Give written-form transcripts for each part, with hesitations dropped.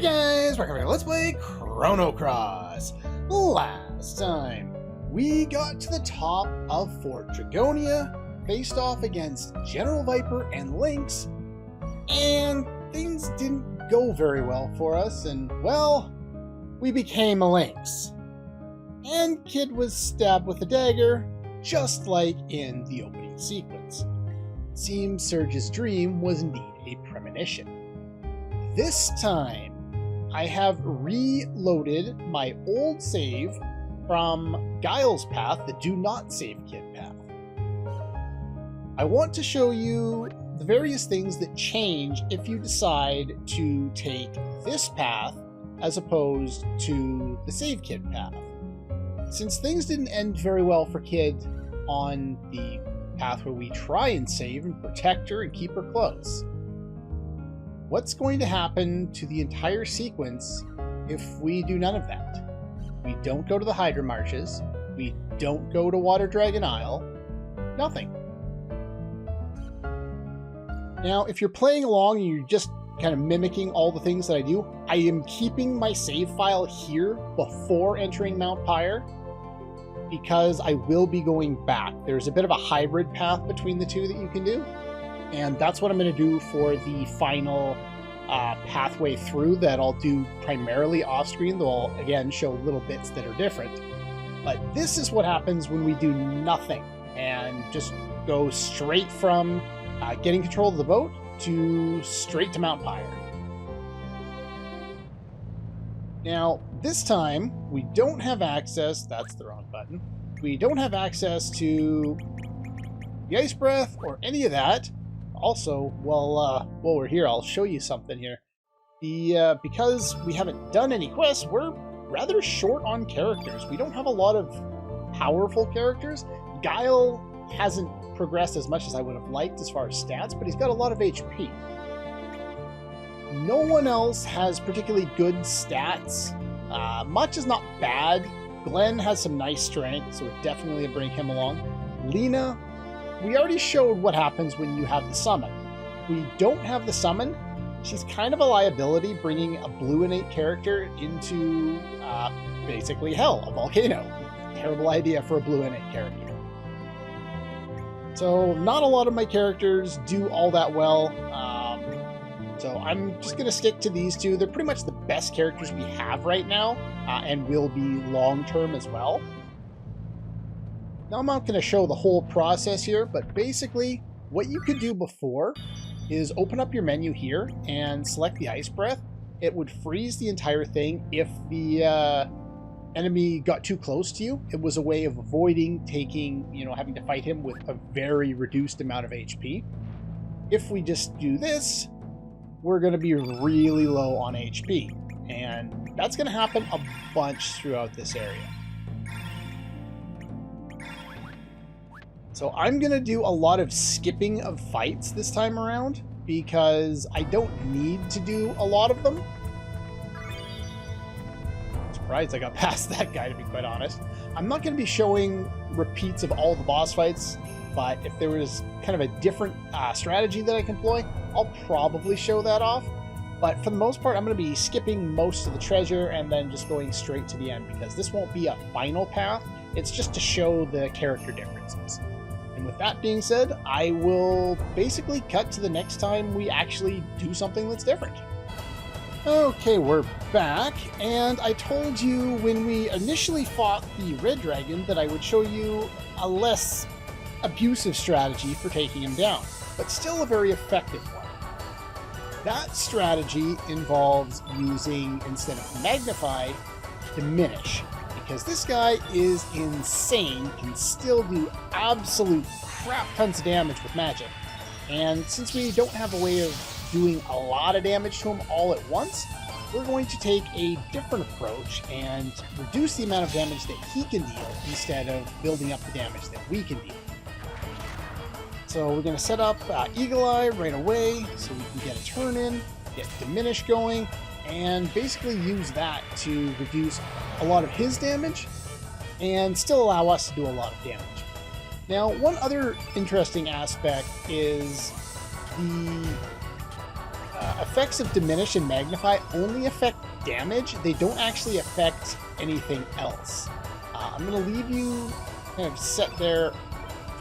Hey guys, welcome back to Let's Play Chrono. Last time, we got to the top of Fort Dragonia, faced off against General Viper and Lynx, and things didn't go very well for us, and well, we became a Lynx. And Kid was stabbed with a dagger, just like in the opening sequence. It seems Surge's dream was indeed a premonition. This time, I have reloaded my old save from Guile's path, the Do Not Save Kid path. I want to show you the various things that change if you decide to take this path as opposed to the Save Kid path. Since things didn't end very well for Kid on the path where we try and save and protect her and keep her close, what's going to happen to the entire sequence if we do none of that? We don't go to the Hydra Marshes, we don't go to Water Dragon Isle, nothing. Now, if you're playing along and you're just kind of mimicking all the things that I do, I am keeping my save file here before entering Mount Pyre, because I will be going back. There's a bit of a hybrid path between the two that you can do. And that's what I'm going to do for the final pathway through that I'll do primarily off screen, though I'll again show little bits that are different. But this is what happens when we do nothing and just go straight from getting control of the boat to straight to Mount Pyre. Now, this time we don't have access, that's the wrong button, we don't have access to the Ice Breath or any of that. Also, while we're here, I'll show you something here. Because we haven't done any quests, we're rather short on characters. We don't have a lot of powerful characters. Guile hasn't progressed as much as I would have liked as far as stats, but he's got a lot of HP. No one else has particularly good stats. Much is not bad. Glenn has some nice strength, so we'd definitely bring him along. Lena, we already showed what happens when you have the summon. We don't have the summon. She's kind of a liability, bringing a blue innate character into basically hell, a volcano. Terrible idea for a blue innate character. So not a lot of my characters do all that well. So I'm just going to stick to these two. They're pretty much the best characters we have right now, and will be long-term as well. Now, I'm not going to show the whole process here, but basically what you could do before is open up your menu here and select the Ice Breath. It would freeze the entire thing if the enemy got too close to you. It was a way of avoiding taking, having to fight him with a very reduced amount of HP. If we just do this, we're going to be really low on HP. And that's going to happen a bunch throughout this area. So I'm going to do a lot of skipping of fights this time around, because I don't need to do a lot of them. I'm surprised I got past that guy, to be quite honest. I'm not going to be showing repeats of all the boss fights, but if there was kind of a different strategy that I can employ, I'll probably show that off. But for the most part, I'm going to be skipping most of the treasure and then just going straight to the end, because this won't be a final path. It's just to show the character differences. And with that being said, I will basically cut to the next time we actually do something that's different. Okay, we're back, and I told you when we initially fought the Red Dragon that I would show you a less abusive strategy for taking him down, but still a very effective one. That strategy involves using, instead of Magnify, Diminish. Because this guy is insane, can still do absolute crap tons of damage with magic. And since we don't have a way of doing a lot of damage to him all at once, we're going to take a different approach and reduce the amount of damage that he can deal instead of building up the damage that we can deal. So we're going to set up Eagle Eye right away so we can get a turn in, get Diminish going, and basically use that to reduce a lot of his damage and still allow us to do a lot of damage. Now, one other interesting aspect is the Effects of diminish and magnify only affect damage. They don't actually affect anything else. I'm going to leave you kind of set there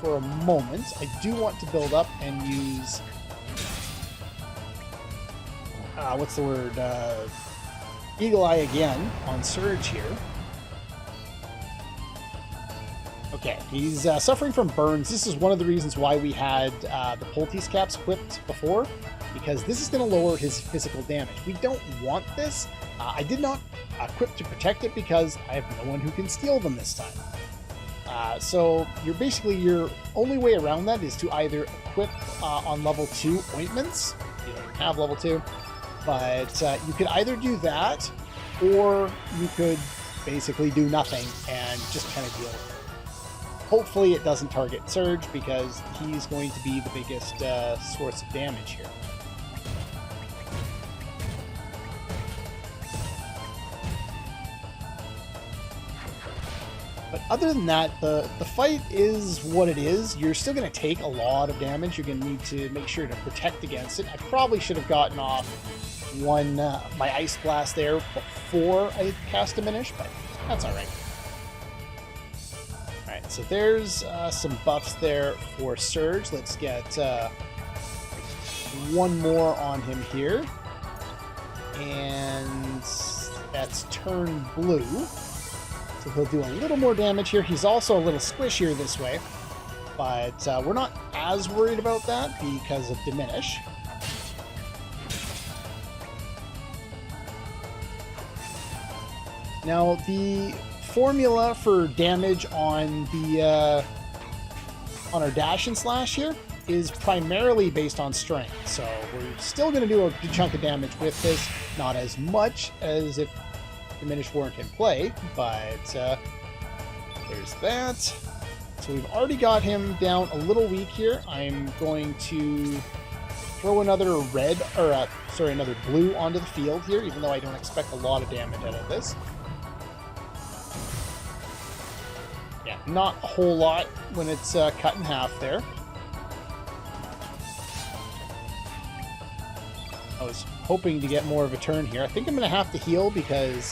for a moment. I do want to build up and use... what's the word? Eagle Eye again on Surge here. Okay, he's suffering from burns. This is one of the reasons why we had the Poultice caps equipped before, because this is going to lower his physical damage. We don't want this. I did not equip to protect it because I have no one who can steal them this time. So your only way around that is to either equip on level 2 ointments. You don't have level 2, but you could either do that, or you could basically do nothing and just kind of deal with it. Hopefully it doesn't target Surge, because he's going to be the biggest source of damage here. But other than that, the fight is what it is. You're still going to take a lot of damage. You're going to need to make sure to protect against it. I probably should have gotten off my Ice Blast there before I cast Diminish, but that's alright. Alright, so there's some buffs there for Surge. Let's get one more on him here. And that's turn blue. So he'll do a little more damage here. He's also a little squishier this way, but we're not as worried about that because of Diminish. Now, the formula for damage on our dash and slash here is primarily based on strength. So we're still going to do a good chunk of damage with this, not as much as if Diminish weren't in play, but there's that. So we've already got him down a little weak here. I'm going to throw another another blue onto the field here, even though I don't expect a lot of damage out of this. Yeah, not a whole lot when it's cut in half there. I was hoping to get more of a turn here. I think I'm going to have to heal because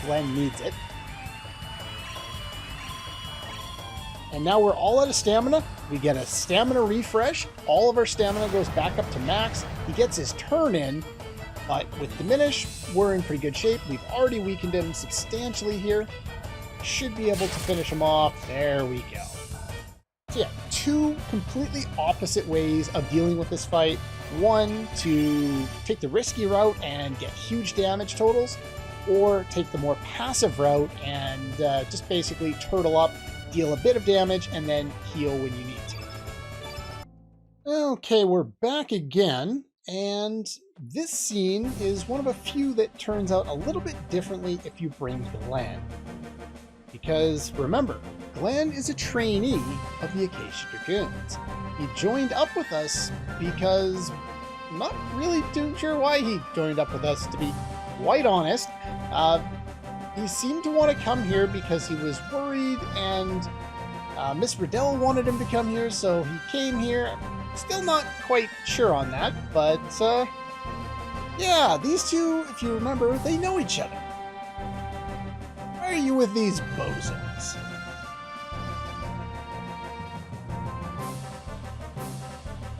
Glenn needs it. And now we're all out of stamina. We get a stamina refresh. All of our stamina goes back up to max. He gets his turn in, but with Diminish, we're in pretty good shape. We've already weakened him substantially here. Should be able to finish him off. There we go. So yeah, two completely opposite ways of dealing with this fight. One, to take the risky route and get huge damage totals, or take the more passive route and just basically turtle up, deal a bit of damage, and then heal when you need to. Okay, we're back again, and this scene is one of a few that turns out a little bit differently if you bring Glenn. Because, remember, Glenn is a trainee of the Acacia Dragoons. He joined up with us because I'm not really too sure why he joined up with us, to be quite honest. He seemed to want to come here because he was worried, and Miss Riddell wanted him to come here, so he came here. Still not quite sure on that, but yeah, these two, if you remember, they know each other. Why are you with these bozos?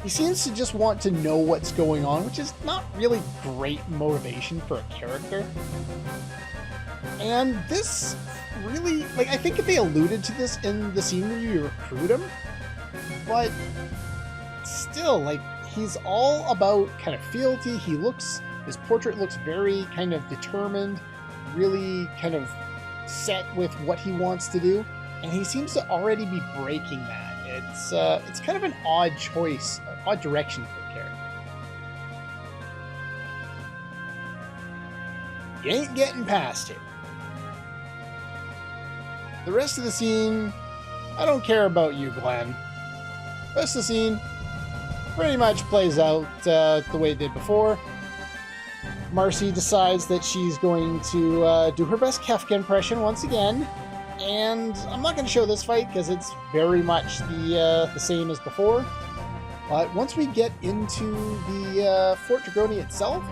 He seems to just want to know what's going on, which is not really great motivation for a character. And this really, I think if they alluded to this in the scene where you recruit him, but still, he's all about kind of fealty. His portrait looks very kind of determined, really kind of set with what he wants to do, and he seems to already be breaking that. It's kind of an odd choice, odd direction for a character. You ain't getting past it. The rest of the scene, I don't care about you, Glenn. The rest of the scene pretty much plays out the way it did before. Marcy decides that she's going to do her best Kefka impression once again. And I'm not going to show this fight because it's very much the same as before. But once we get into the Fort Dragonia itself,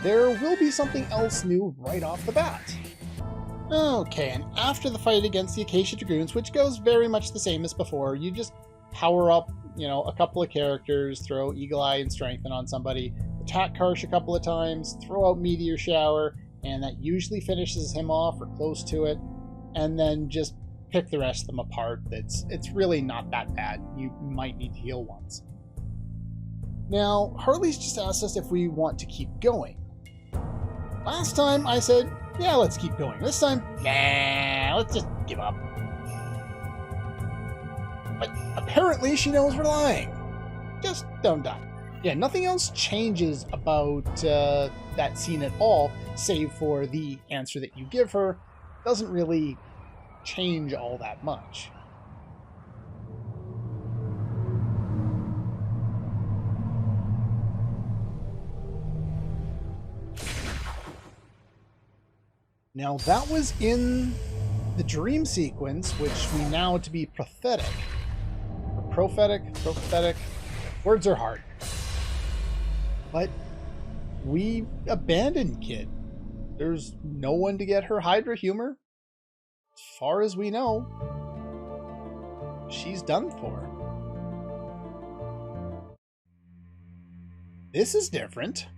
there will be something else new right off the bat. Okay, and after the fight against the Acacia Dragoons, which goes very much the same as before, you just power up, a couple of characters, throw Eagle Eye and Strengthen on somebody, attack Karsh a couple of times, throw out Meteor Shower, and that usually finishes him off or close to it, and then just pick the rest of them apart. It's really not that bad. You might need to heal once. Now, Harley's just asked us if we want to keep going. Last time I said, yeah, let's keep going. This time, nah, let's just give up. But apparently she knows we're lying. Just don't die. Yeah, nothing else changes about that scene at all, save for the answer that you give her. Doesn't really change all that much. Now that was in the dream sequence, which we know to be prophetic. Or prophetic. Words are hard. But we abandoned Kid. There's no one to get her Hydra humor. As far as we know, she's done for. This is different.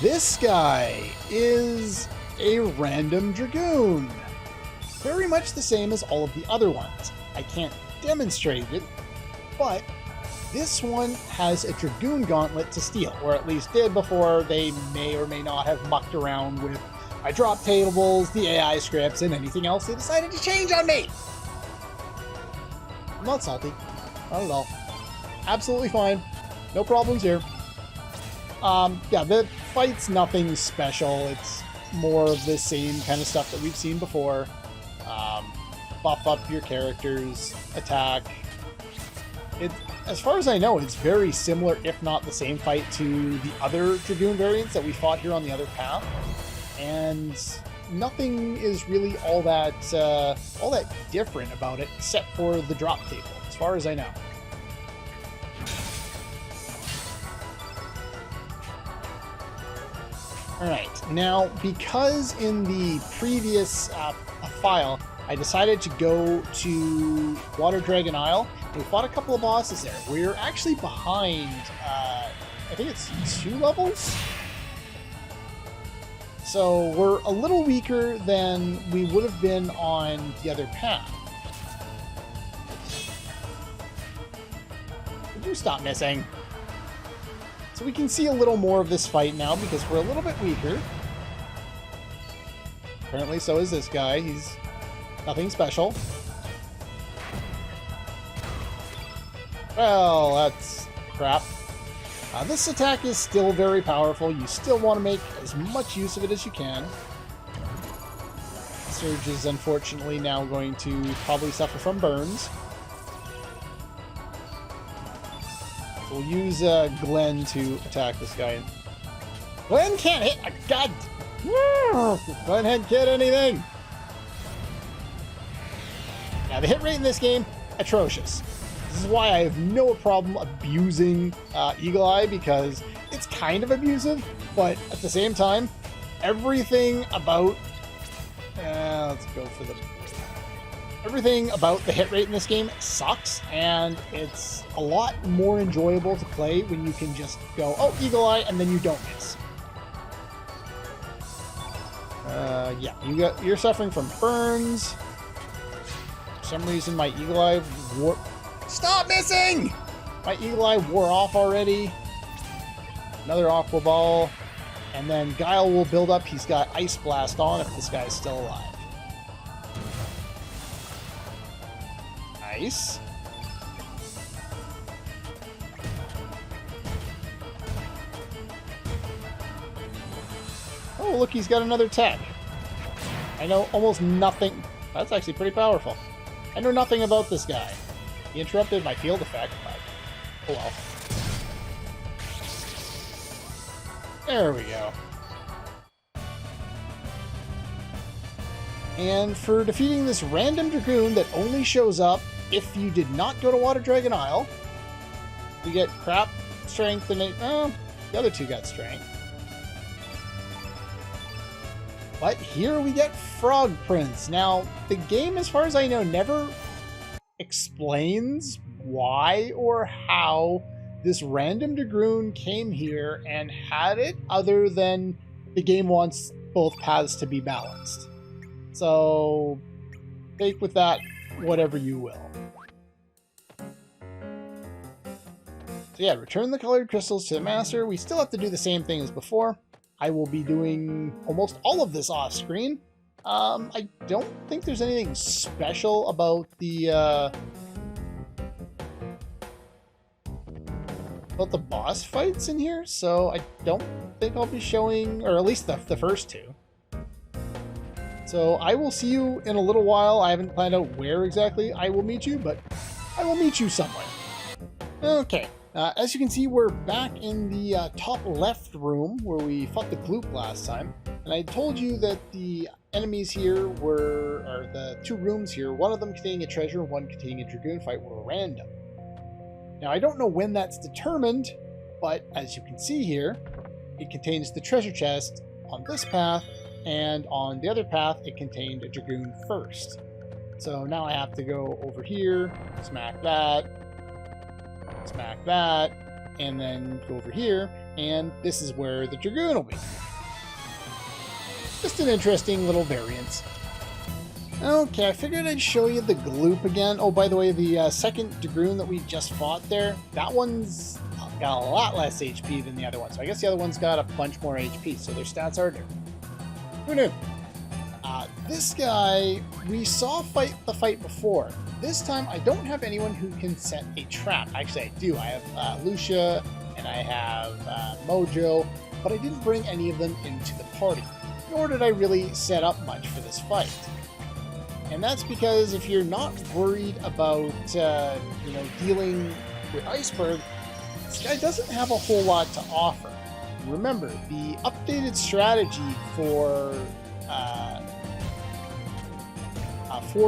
This guy is a random Dragoon. Very much the same as all of the other ones. I can't demonstrate it, but this one has a Dragoon gauntlet to steal, or at least did before they may or may not have mucked around with my drop tables, the AI scripts, and anything else they decided to change on me. I'm not salty. Not at all. Absolutely fine. No problems here. Yeah, the fight's nothing special. It's more of the same kind of stuff that we've seen before. Buff up your characters, attack. As far as I know, it's very similar, if not the same fight to the other Dragoon variants that we fought here on the other path. And nothing is really all that different about it, except for the drop table, as far as I know. Alright, now because in the previous file I decided to go to Water Dragon Isle, we fought a couple of bosses there. We're actually behind, I think it's 2 levels? So we're a little weaker than we would have been on the other path. Would you stop missing? So we can see a little more of this fight now because we're a little bit weaker. Apparently so is this guy. He's nothing special. Well, that's crap. This attack is still very powerful. You still want to make as much use of it as you can. Surge is unfortunately now going to probably suffer from burns. So we'll use Glenn to attack this guy. Glenn can't hit a god. Glenn can't get anything. Now the hit rate in this game, atrocious. This is why I have no problem abusing Eagle Eye, because it's kind of abusive, but at the same time, everything about everything about the hit rate in this game sucks, and it's a lot more enjoyable to play when you can just go, oh, Eagle Eye, and then you don't miss. Yeah, you're suffering from burns. For some reason, my Eagle Eye wore... Stop missing! My Eagle Eye wore off already. Another Aqua Ball. And then Guile will build up. He's got Ice Blast on if this guy's still alive. Nice. Oh, look, he's got another tech. I know almost nothing. That's actually pretty powerful. I know nothing about this guy. He interrupted my field effect, but oh well. There we go. And for defeating this random Dragoon that only shows up if you did not go to Water Dragon Isle, you get crap, strength, and the other two got strength. But here we get Frog Prince. Now, the game, as far as I know, never explains why or how this random Dragoon came here and had it, other than the game wants both paths to be balanced. So, take with that whatever you will. So yeah, return the colored crystals to the master. We still have to do the same thing as before. I will be doing almost all of this off screen. I don't think there's anything special about the boss fights in here, so I don't think I'll be showing, or at least the first two. So I will see you in a little while. I haven't planned out where exactly I will meet you, but I will meet you somewhere. Okay. As you can see, we're back in the top left room where we fought the Gloop last time. And I told you that the enemies here were, or the two rooms here, one of them containing a treasure, one containing a Dragoon fight, were random. Now, I don't know when that's determined, but as you can see here, it contains the treasure chest on this path, and on the other path, it contained a Dragoon first. So now I have to go over here, smack that, and then go over here, and this is where the Dragoon will be. Just an interesting little variance. Okay, I figured I'd show you the Gloop again. Oh, by the way, the second Dragoon that we just fought there, that one's got a lot less HP than the other one, so I guess the other one's got a bunch more HP, so their stats are different. Who knew? This guy, we saw the fight before. This time, I don't have anyone who can set a trap. Actually, I do. I have Lucia, and I have Mojo, but I didn't bring any of them into the party. Nor did I really set up much for this fight. And that's because if you're not worried about, dealing with Iceberg, this guy doesn't have a whole lot to offer. Remember, the updated strategy for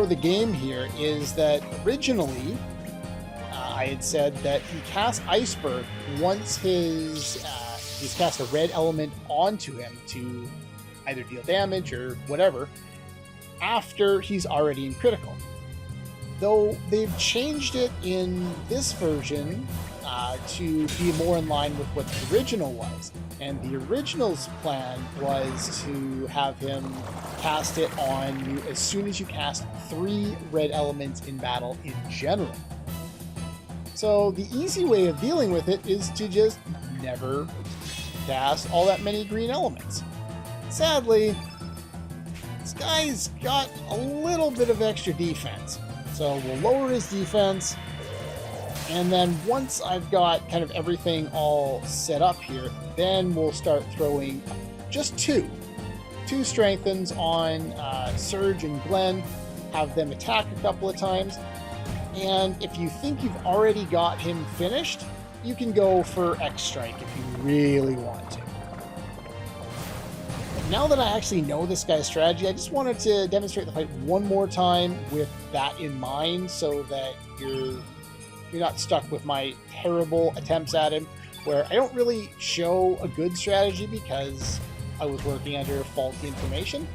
the game here is that originally I had said that he casts Iceberg once he's cast a red element onto him to either deal damage or whatever after he's already in critical. Though they've changed it in this version to be more in line with what the original was. And the original's plan was to have him cast it on you as soon as you cast 3 red elements in battle in general. So the easy way of dealing with it is to just never cast all that many green elements. Sadly, this guy's got a little bit of extra defense. So we'll lower his defense, and then once I've got kind of everything all set up here, then we'll start throwing just 2 strengthens on Surge and Glenn, have them attack a couple of times, and if you think you've already got him finished, you can go for X Strike if you really want to. Now that I actually know this guy's strategy, I just wanted to demonstrate the fight one more time with that in mind so that you're not stuck with my terrible attempts at him, where I don't really show a good strategy because I was working under faulty information.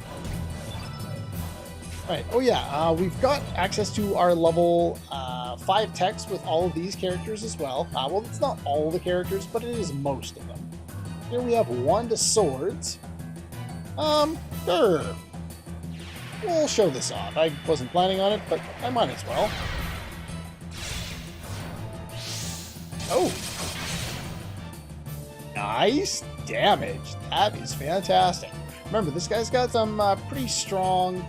Right. Oh yeah, we've got access to our level 5 text with all of these characters as well. Well, it's not all the characters, but it is most of them. Here we have Wand of Swords. Sure. We'll show this off. I wasn't planning on it, but I might as well. Oh! Nice damage. That is fantastic. Remember, this guy's got some pretty strong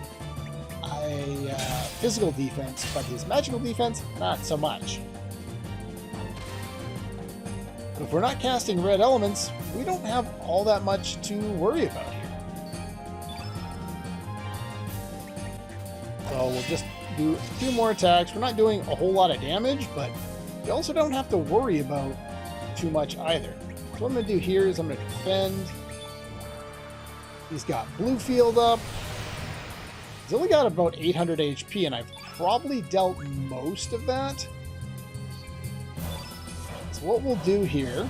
physical defense, but his magical defense, not so much. But if we're not casting red elements, we don't have all that much to worry about here. So we'll just do a few more attacks. We're not doing a whole lot of damage, but we also don't have to worry about too much either. So what I'm going to do here is I'm going to defend. He's got blue field up. He's only got about 800 HP, and I've probably dealt most of that. So what we'll do here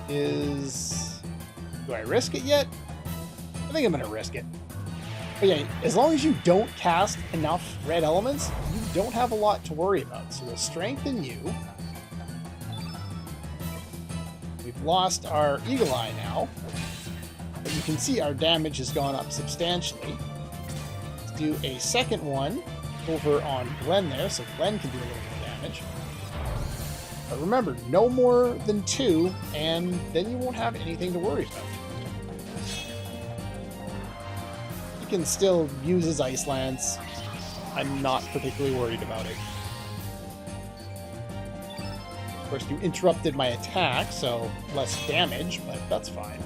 is... Do I risk it yet? I think I'm going to risk it. But yeah, as long as you don't cast enough red elements, you don't have a lot to worry about. So we'll strengthen you. We've lost our Eagle Eye now. But you can see our damage has gone up substantially. Let's do a second one over on Glenn there, so Glenn can do a little more damage. But remember, no more than 2, and then you won't have anything to worry about. He can still use his Ice Lance. I'm not particularly worried about it. Of course, you interrupted my attack, so less damage, but that's fine.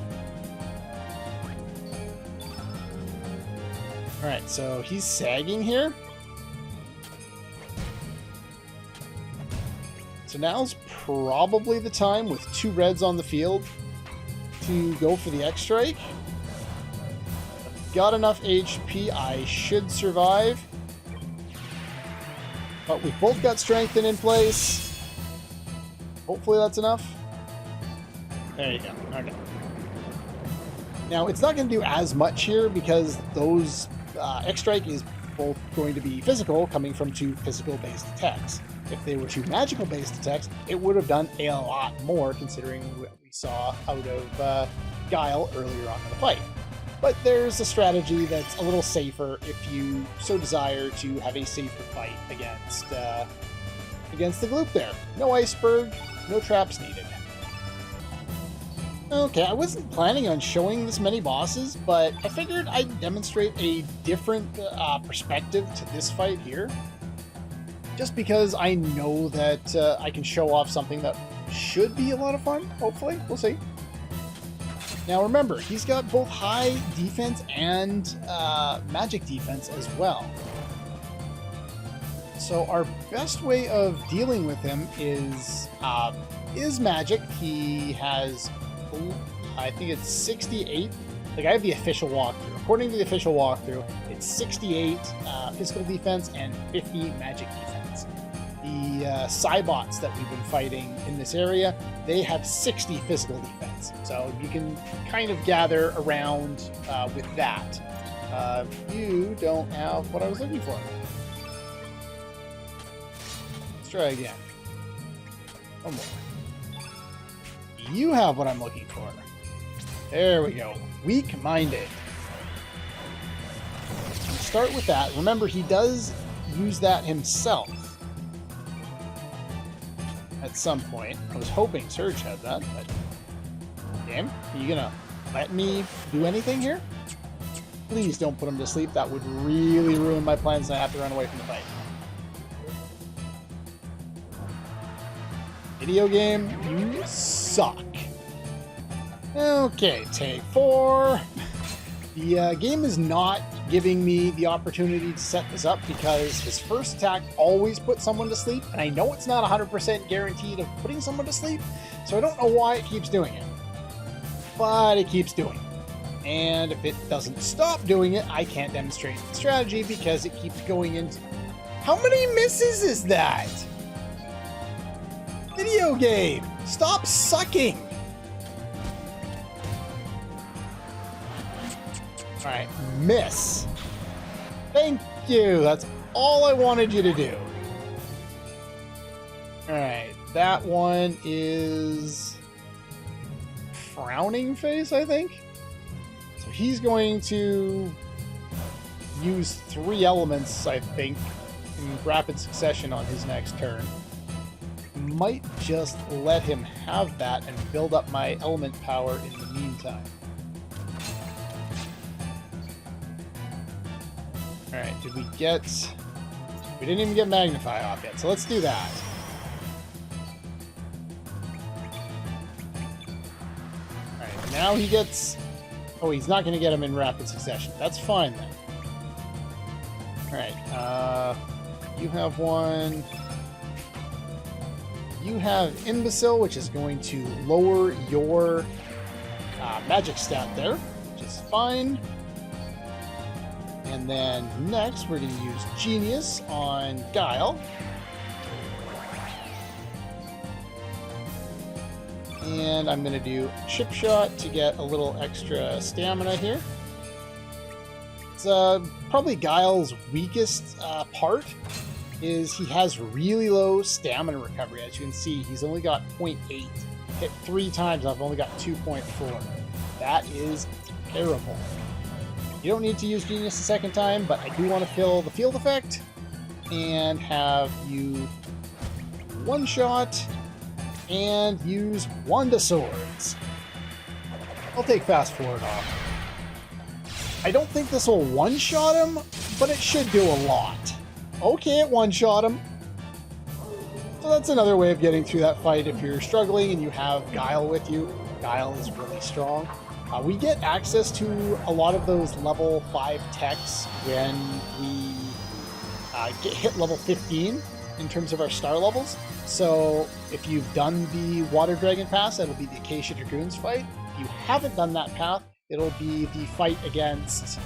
Alright, so he's sagging here. So now's probably the time, with 2 reds on the field, to go for the X-Strike. I've got enough HP, I should survive. But we've both got Strengthen in place. Hopefully that's enough. There you go. Okay. Now, it's not going to do as much here because those X-Strike is both going to be physical, coming from 2 physical-based attacks. If they were 2 magical-based attacks, it would have done a lot more, considering what we saw out of Guile earlier on in the fight. But there's a strategy that's a little safer if you so desire to have a safer fight against the group there. No Iceberg, no traps needed. Okay, I wasn't planning on showing this many bosses, but I figured I'd demonstrate a different perspective to this fight here. Just because I know that I can show off something that should be a lot of fun, hopefully. We'll see. Now remember, he's got both high defense and magic defense as well. So our best way of dealing with him is magic. He has, I think it's 68. Like, I have the official walkthrough. According to the official walkthrough, it's 68 physical defense and 50 magic defense. The Cybots that we've been fighting in this area, they have 60 physical defense. So you can kind of gather around with that. You don't have what I was looking for. Let's try again. One more. You have what I'm looking for. There we go. Weak-minded. Start with that. Remember, he does use that himself at some point. I was hoping Surge had that, but... Damn, are you gonna let me do anything here? Please don't put him to sleep. That would really ruin my plans and I have to run away from the fight. Video game, you suck. Okay, take 4. The game is not giving me the opportunity to set this up because his first attack always puts someone to sleep, and I know it's not 100% guaranteed of putting someone to sleep, so I don't know why it keeps doing it. But it keeps doing it. And if it doesn't stop doing it, I can't demonstrate the strategy because it keeps going into... How many misses is that? Video game! Stop sucking! Alright, miss. Thank you! That's all I wanted you to do. Alright, that one is... Frowning Face, I think? So he's going to use 3 elements, I think, in rapid succession on his next turn. Might just let him have that and build up my element power in the meantime. Alright, did we get... We didn't even get Magnify off yet, so let's do that. Alright, now he gets... Oh, he's not going to get him in rapid succession. That's fine then. Alright, you have one... You have Imbecile, which is going to lower your magic stat there, which is fine. And then next, we're going to use Genius on Guile. And I'm going to do Chip Shot to get a little extra stamina here. It's probably Guile's weakest part is he has really low stamina recovery. As you can see, he's only got 0.8. Hit 3 times, I've only got 2.4. That is terrible. You don't need to use Genius a second time, but I do want to fill the field effect and have you one-shot and use Wanda Swords. I'll take Fast Forward off. I don't think this will one-shot him, but it should do a lot. Okay, it one-shot him. So that's another way of getting through that fight if you're struggling and you have Guile with you. Guile is really strong. We get access to a lot of those level 5 techs when we get hit level 15 in terms of our star levels. So if you've done the Water Dragon pass, that'll be the Acacia Dragoons fight. If you haven't done that path, it'll be the fight against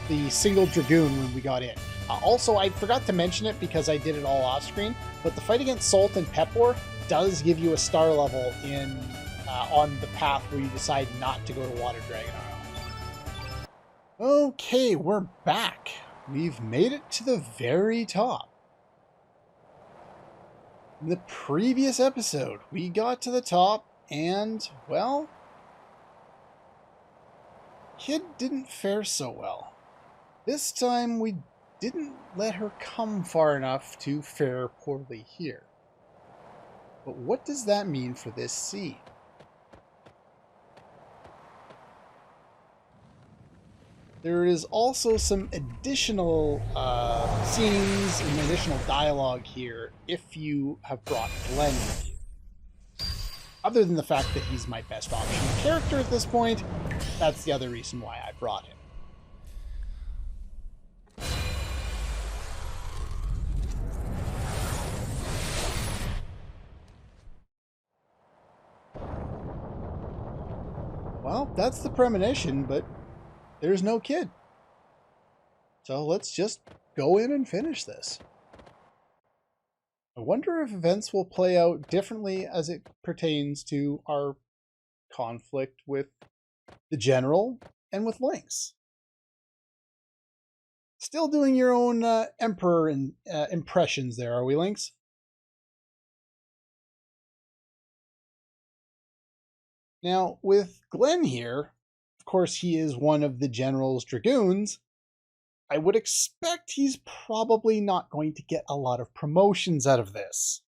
the single Dragoon when we got in. Also, I forgot to mention it because I did it all off screen, but the fight against Salt and Pepor does give you a star level in on the path where you decide not to go to Water Dragon Isle. Okay, we're back. We've made it to the very top. In the previous episode, we got to the top and, well, Kid didn't fare so well. This time we didn't let her come far enough to fare poorly here. But what does that mean for this scene? There is also some additional scenes and additional dialogue here if you have brought Glenn with you. Other than the fact that he's my best option character at this point, that's the other reason why I brought him. Well, that's the premonition, but there's no Kid. So let's just go in and finish this. I wonder if events will play out differently as it pertains to our conflict with the General and with Lynx. Still doing your own Emperor impressions there, are we, Lynx? Now, with Glenn here, of course he is one of the General's Dragoons. I would expect he's probably not going to get a lot of promotions out of this.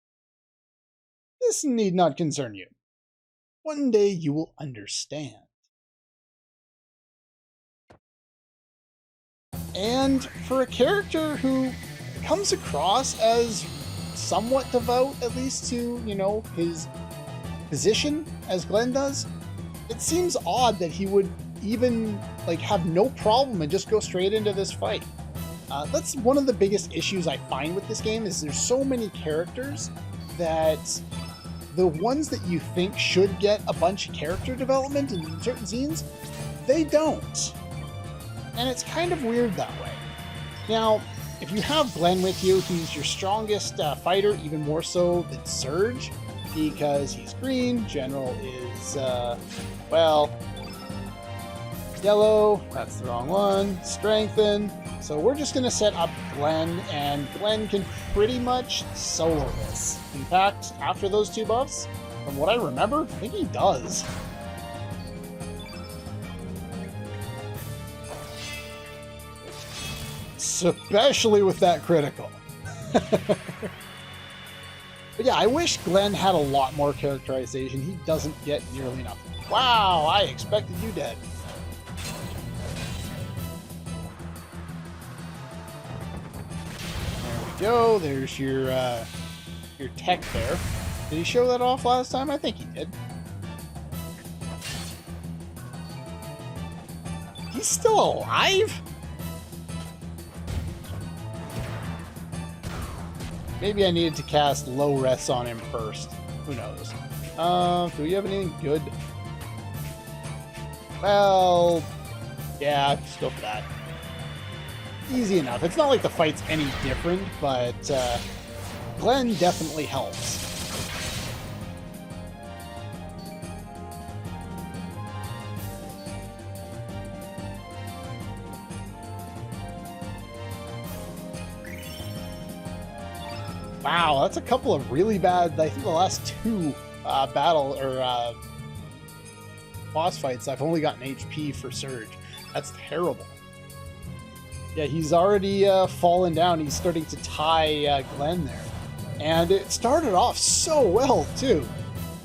This need not concern you. One day you will understand. And for a character who comes across as somewhat devout, at least to, you know, his position as Glenn does, it seems odd that he would even like have no problem and just go straight into this fight. That's one of the biggest issues I find with this game is there's so many characters that the ones that you think should get a bunch of character development in certain scenes, they don't. And it's kind of weird that way. Now, if you have Glenn with you, he's your strongest fighter, even more so than Surge, because he's green. General is, well, yellow. That's the wrong one. Strengthen. So we're just going to set up Glenn, and Glenn can pretty much solo this. In fact, after those 2 buffs, from what I remember, I think he does. Especially with that critical. But yeah, I wish Glenn had a lot more characterization. He doesn't get nearly enough. Wow, I expected you dead. There we go. There's your tech there. Did he show that off last time? I think he did. He's still alive? Maybe I needed to cast low res on him first. Who knows? Do we have anything good? Well, yeah, just go for that. Easy enough. It's not like the fight's any different, but Glenn definitely helps. Wow, that's a couple of really bad, I think the last two boss fights, I've only gotten HP for Surge. That's terrible. Yeah, he's already fallen down. He's starting to tie Glenn there. And it started off so well, too.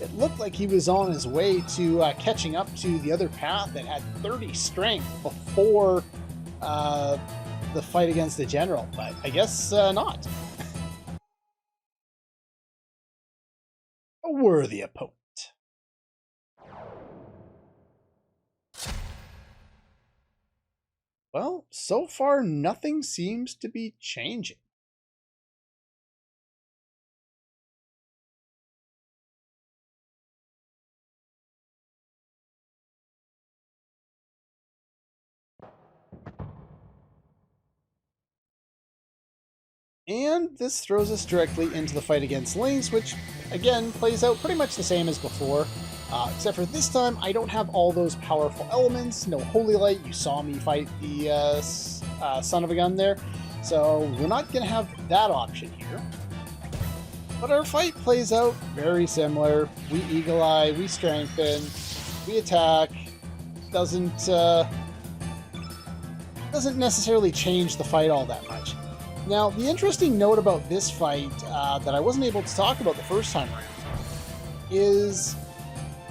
It looked like he was on his way to catching up to the other path that had 30 strength before the fight against the general, but I guess not. A worthy opponent. Well, so far nothing seems to be changing. And this throws us directly into the fight against Lynx, which, again, plays out pretty much the same as before. Except for this time, I don't have all those powerful elements. No Holy Light. You saw me fight the son of a gun there. So we're not going to have that option here. But our fight plays out very similar. We Eagle Eye, we strengthen, we attack. Doesn't necessarily change the fight all that much. Now, the interesting note about this fight that I wasn't able to talk about the first time around is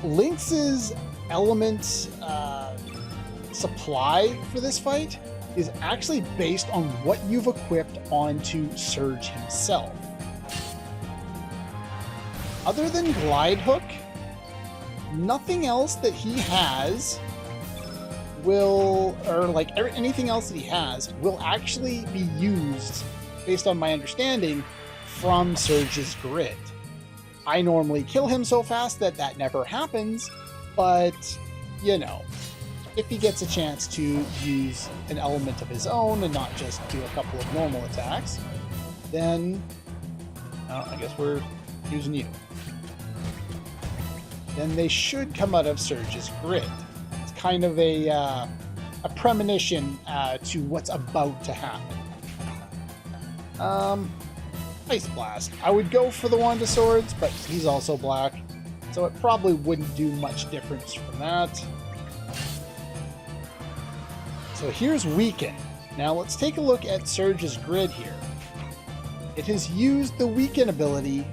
Lynx's element supply for this fight is actually based on what you've equipped onto Surge himself. Other than Glide Hook, nothing else that he has anything else that he has will actually be used, based on my understanding, from Surge's grid. I normally kill him so fast that that never happens, but, you know, if he gets a chance to use an element of his own and not just do a couple of normal attacks, then I guess we're using you. Then they should come out of Surge's grid. It's kind of a premonition to what's about to happen. Ice Blast. I would go for the Wand of Swords, but he's also black, so it probably wouldn't do much difference from that. So here's Weaken. Now let's take a look at Surge's grid here. It has used the Weaken ability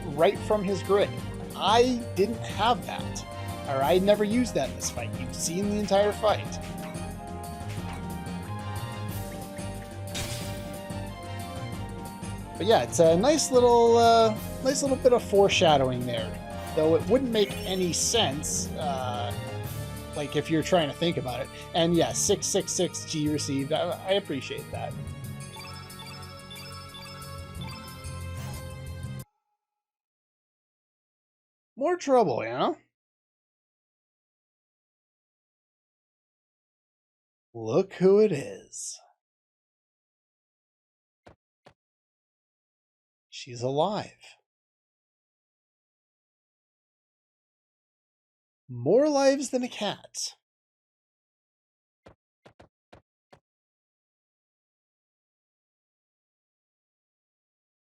right from his grid. I didn't have that, or I never used that in this fight. You've seen the entire fight. But yeah, it's a nice little bit of foreshadowing there. Though it wouldn't make any sense, like if you're trying to think about it. And yeah, 666 G received. I appreciate that. More trouble, you know? Look who it is. She's alive. More lives than a cat.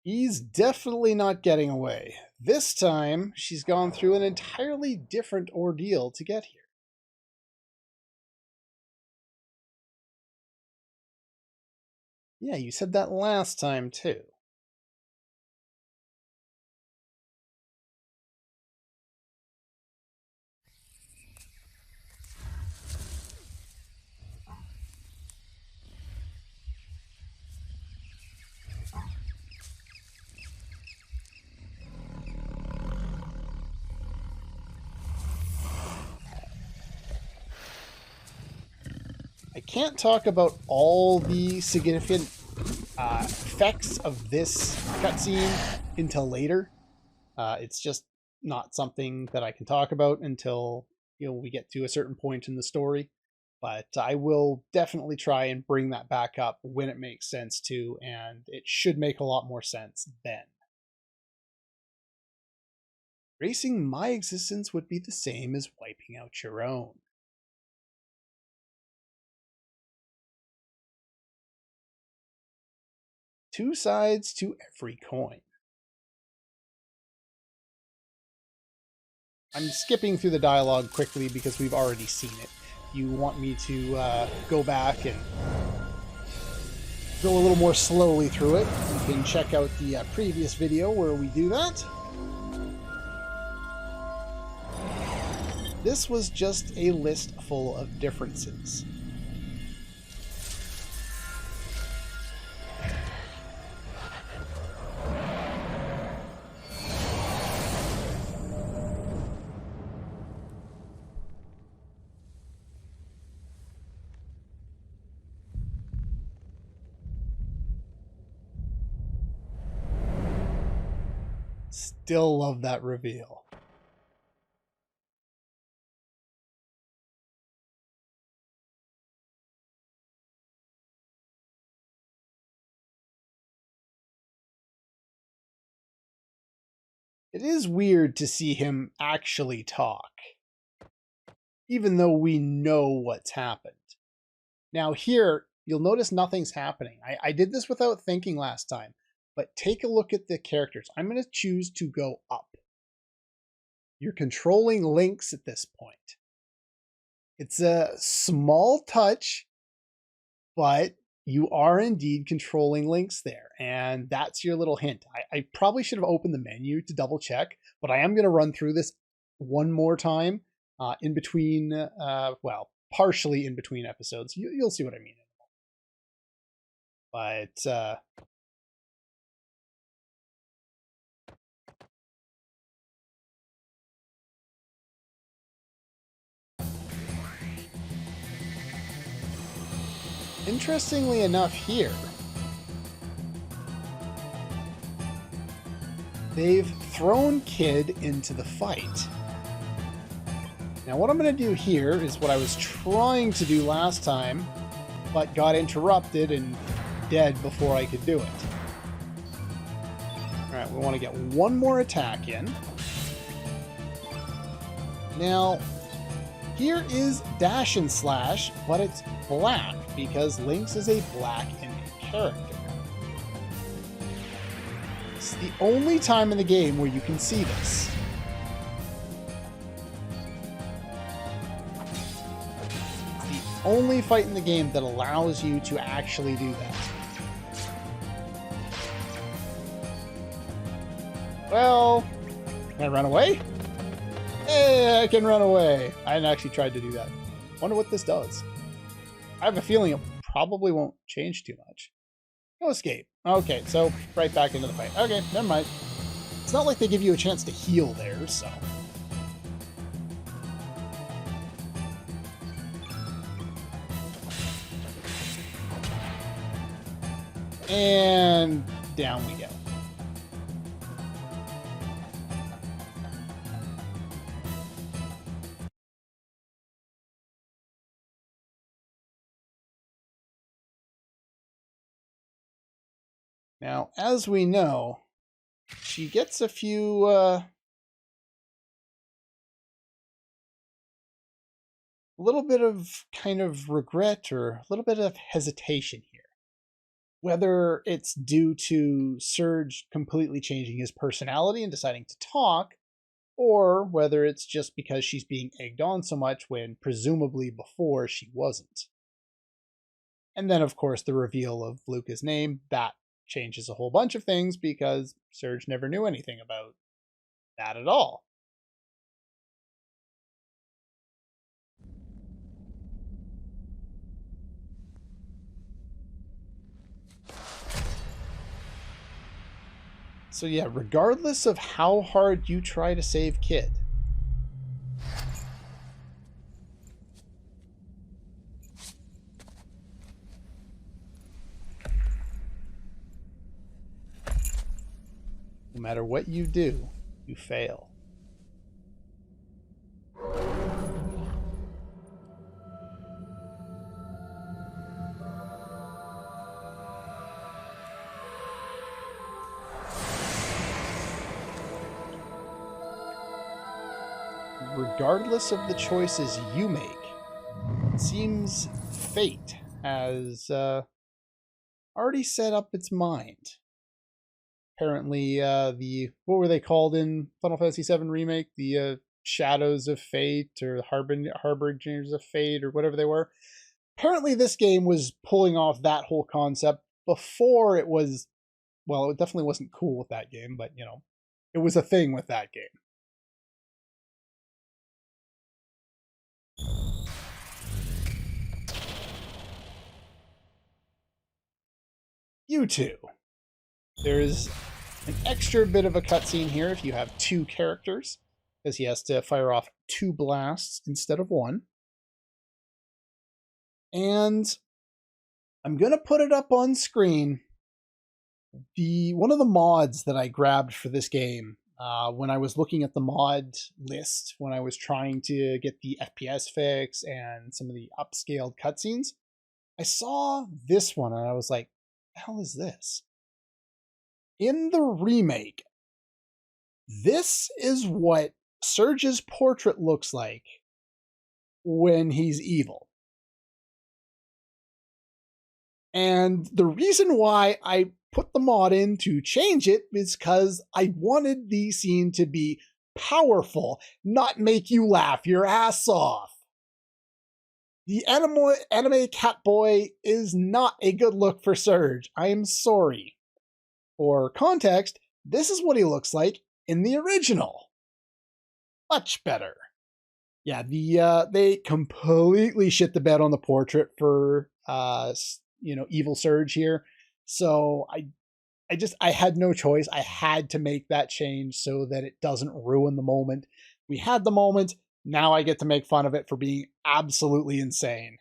He's definitely not getting away. This time, she's gone through an entirely different ordeal to get here. Yeah, you said that last time, too. I can't talk about all the significant effects of this cutscene until later. It's just not something that I can talk about until we get to a certain point in the story. But I will definitely try and bring that back up when it makes sense to, and it should make a lot more sense then. Erasing my existence would be the same as wiping out your own. Two sides to every coin. I'm skipping through the dialogue quickly because we've already seen it. You want me to go back and go a little more slowly through it, you can check out the previous video where we do that. This was just a list full of differences. Still love that reveal. It is weird to see him actually talk, even though we know what's happened. Now here, you'll notice nothing's happening. I did this without thinking last time, but take a look at the characters. I'm going to choose to go up. You're controlling Lynx at this point. It's a small touch, but you are indeed controlling Lynx there, and that's your little hint. I probably should have opened the menu to double check, but I am going to run through this one more time in between, well, partially in between episodes. You'll see what I mean. But interestingly enough here, they've thrown Kid into the fight. Now what I'm going to do here is what I was trying to do last time, but got interrupted and dead before I could do it. Alright, we want to get one more attack in. Now, here is Dash and Slash, but it's black because Lynx is a black innate character. It's the only time in the game where you can see this. It's the only fight in the game that allows you to actually do that. Well, can I run away? Hey, I can run away. I hadn't actually tried to do that. Wonder what this does. I have a feeling it probably won't change too much. No escape. Okay, so right back into the fight. Okay, never mind. It's not like they give you a chance to heal there, so. And down we go. Now, as we know, she gets a few little bit of kind of regret or a little bit of hesitation here. Whether it's due to Surge completely changing his personality and deciding to talk, or whether it's just because she's being egged on so much when presumably before she wasn't. And then, of course, the reveal of Luca's name, that changes a whole bunch of things because Surge never knew anything about that at all. So yeah, regardless of how hard you try to save Kid, no matter what you do, you fail. regardless of the choices you make, it seems fate has already set up its mind. Apparently, what were they called in Final Fantasy VII Remake? The Shadows of Fate, or Harbingers of Fate, or whatever they were. Apparently, this game was pulling off that whole concept before it was, well, it definitely wasn't cool with that game, but, you know, it was a thing with that game. You two. There's an extra bit of a cutscene here if you have two characters, because he has to fire off 2 blasts instead of 1. And I'm going to put it up on screen. One of the mods that I grabbed for this game, when I was looking at the mod list, when I was trying to get the FPS fix and some of the upscaled cutscenes, I saw this one and I was like, the hell is this? In the remake, this is what Surge's portrait looks like when he's evil. And the reason why I put the mod in to change it is because I wanted the scene to be powerful, not make you laugh your ass off. The anime Catboy is not a good look for Surge. I am sorry. For context, this is what he looks like in the original. Much better. Yeah, they completely shit the bed on the portrait for evil Surge here. So I had no choice. I had to make that change so that it doesn't ruin the moment. We had the moment. Now I get to make fun of it for being absolutely insane.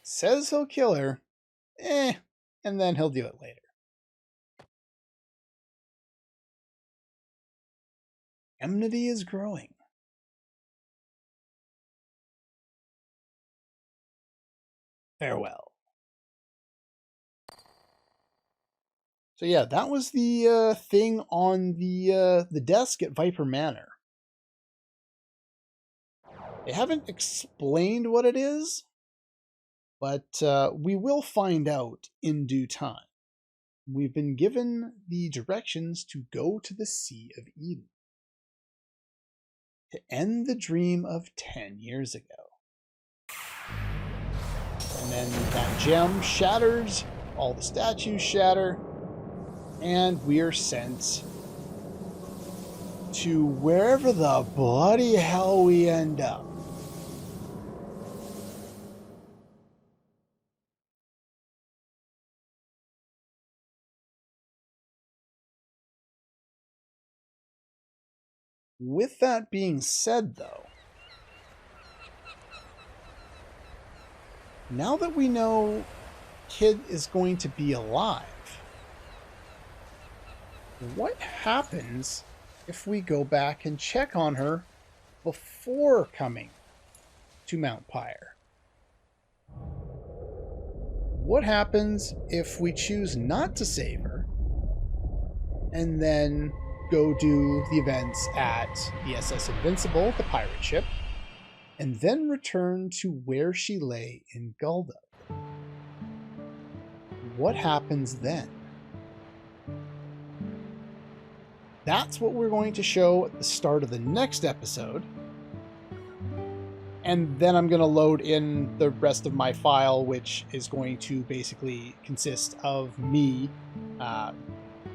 Says he'll kill her. And then he'll do it later. Enmity is growing. Farewell. So yeah, that was the thing on the desk at Viper Manor. They haven't explained what it is, but we will find out in due time. We've been given the directions to go to the Sea of Eden to end the dream of 10 years ago. And then that gem shatters, all the statues shatter, and we're sent to wherever the bloody hell we end up. With that being said, though, now that we know Kid is going to be alive, what happens if we go back and check on her before coming to Mount Pyre? What happens if we choose not to save her and then go do the events at the SS Invincible, the pirate ship, and then return to where she lay in Gulda? What happens then? That's what we're going to show at the start of the next episode. And then I'm going to load in the rest of my file, which is going to basically consist of me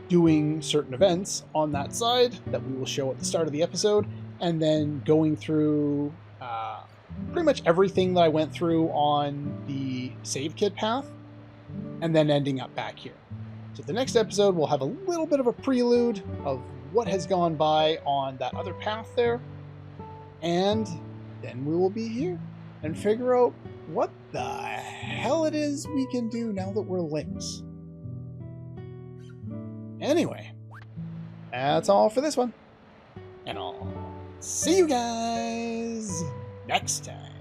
doing certain events on that side that we will show at the start of the episode, and then going through pretty much everything that I went through on the Save Kid path, and then ending up back here. So the next episode will have a little bit of a prelude of what has gone by on that other path there, and then we will be here and figure out what the hell it is we can do now that we're Lynx. Anyway, that's all for this one, and I'll see you guys next time.